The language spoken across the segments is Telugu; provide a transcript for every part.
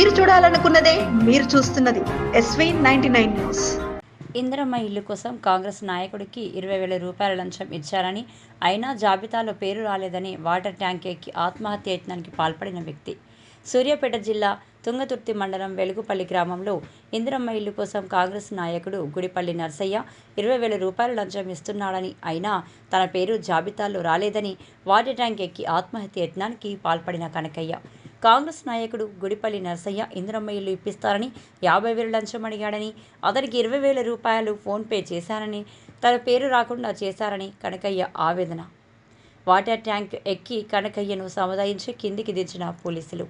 మీరు చూడాలనుకున్నదే మీరు చూస్తున్నది SV99 న్యూస్. ఇందిరమ్మ ఇల్లు కోసం కాంగ్రెస్ నాయకుడికి 20,000 రూపాయల లంచం ఇచ్చారని, అయినా జాబితాలో పేరు రాలేదని వాటర్ ట్యాంక్ ఎక్కి ఆత్మహత్య యత్నానికి పాల్పడిన వ్యక్తి. సూర్యాపేట జిల్లా తుంగతుర్తి మండలం వెలుగుపల్లి గ్రామంలో ఇందిరమ్మ ఇల్లు కోసం కాంగ్రెస్ నాయకుడు గుడిపల్లి నర్సయ్య 20,000 రూపాయల లంచం ఇస్తున్నాడని, అయినా తన పేరు జాబితాలో రాలేదని వాటర్ ట్యాంక్ ఎక్కి ఆత్మహత్య యత్నానికి పాల్పడిన కనకయ్య. కాంగ్రెస్ నాయకుడు గుడిపల్లి నర్సయ్య ఇందిరమ్మ ఇల్లు ఇప్పిస్తారని 50,000 లంచం అడిగాడని, అతనికి 20,000 రూపాయలు ఫోన్పే చేశారని, తన పేరు రాకుండా చేశారని కనకయ్య ఆవేదన. వాటర్ ట్యాంక్ ఎక్కి కనకయ్యను సముదాయించి కిందికి దించిన పోలీసులు.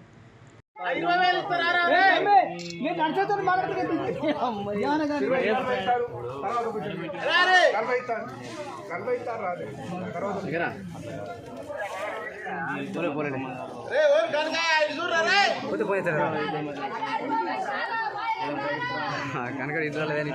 కనుక ఇంట్లో లేదని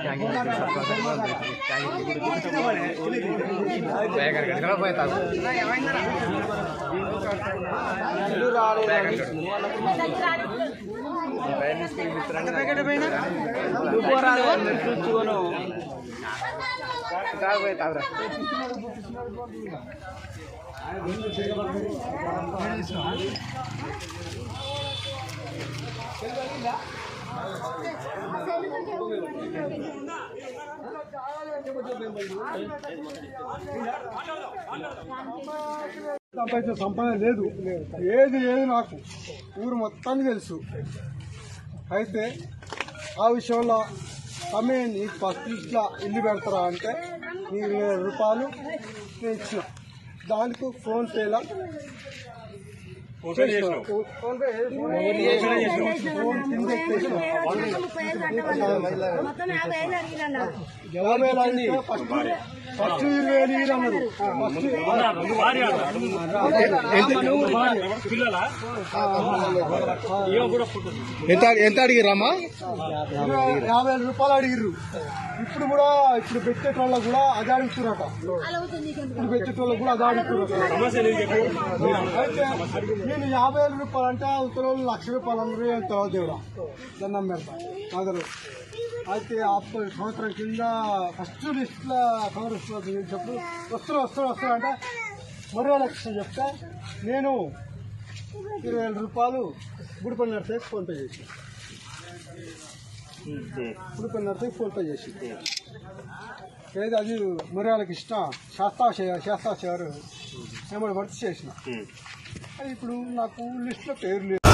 సంపాదన లేదు, ఏది నాకు ఊరు మొత్తానికి తెలుసు. అయితే ఆ విషయంలో తమే నీకు ఫస్ట్ లిస్ట్లో ఇల్లు పెడతారా అంటే నీకు 20,000 రూపాయలు నేను ఇచ్చిన. దానికి ఫోన్పేలా ఫోన్ కింద 50,000 ఫస్ట్ 20,000 అన్నారు. ఎంత అడిగిరమ్మా? 50,000 రూపాయలు అడిగిర్రు. ఇప్పుడు పెట్టేటోళ్ళకు కూడా అదే అడుగుతున్నారట. ఇప్పుడు పెట్టేటోళ్ళకు కూడా అదే అడుగుతున్నారట. అయితే నేను 50,000 రూపాయలు అంటే అవతల 1,00,000 రూపాయలు అందరూ ఏం తర్వాత దేవుడా దండం పెడతా అందరూ. అయితే సంవత్సరం కింద ఫస్ట్ లిస్ట్లో కాంగ్రెస్ చెప్పు వస్తారు అంటే మరో 1,00,000 చెప్తే నేను 20,000 రూపాయలు గుడిపల్లి నర్సయ్యకి ఫోన్పే చేసి ఏది అది మరి వాళ్ళకి ఇష్టం శాస్త్రాచారు ఏమైనా వర్క్ చేసిన. అది ఇప్పుడు నాకు లిస్టులో పేరు లేదు.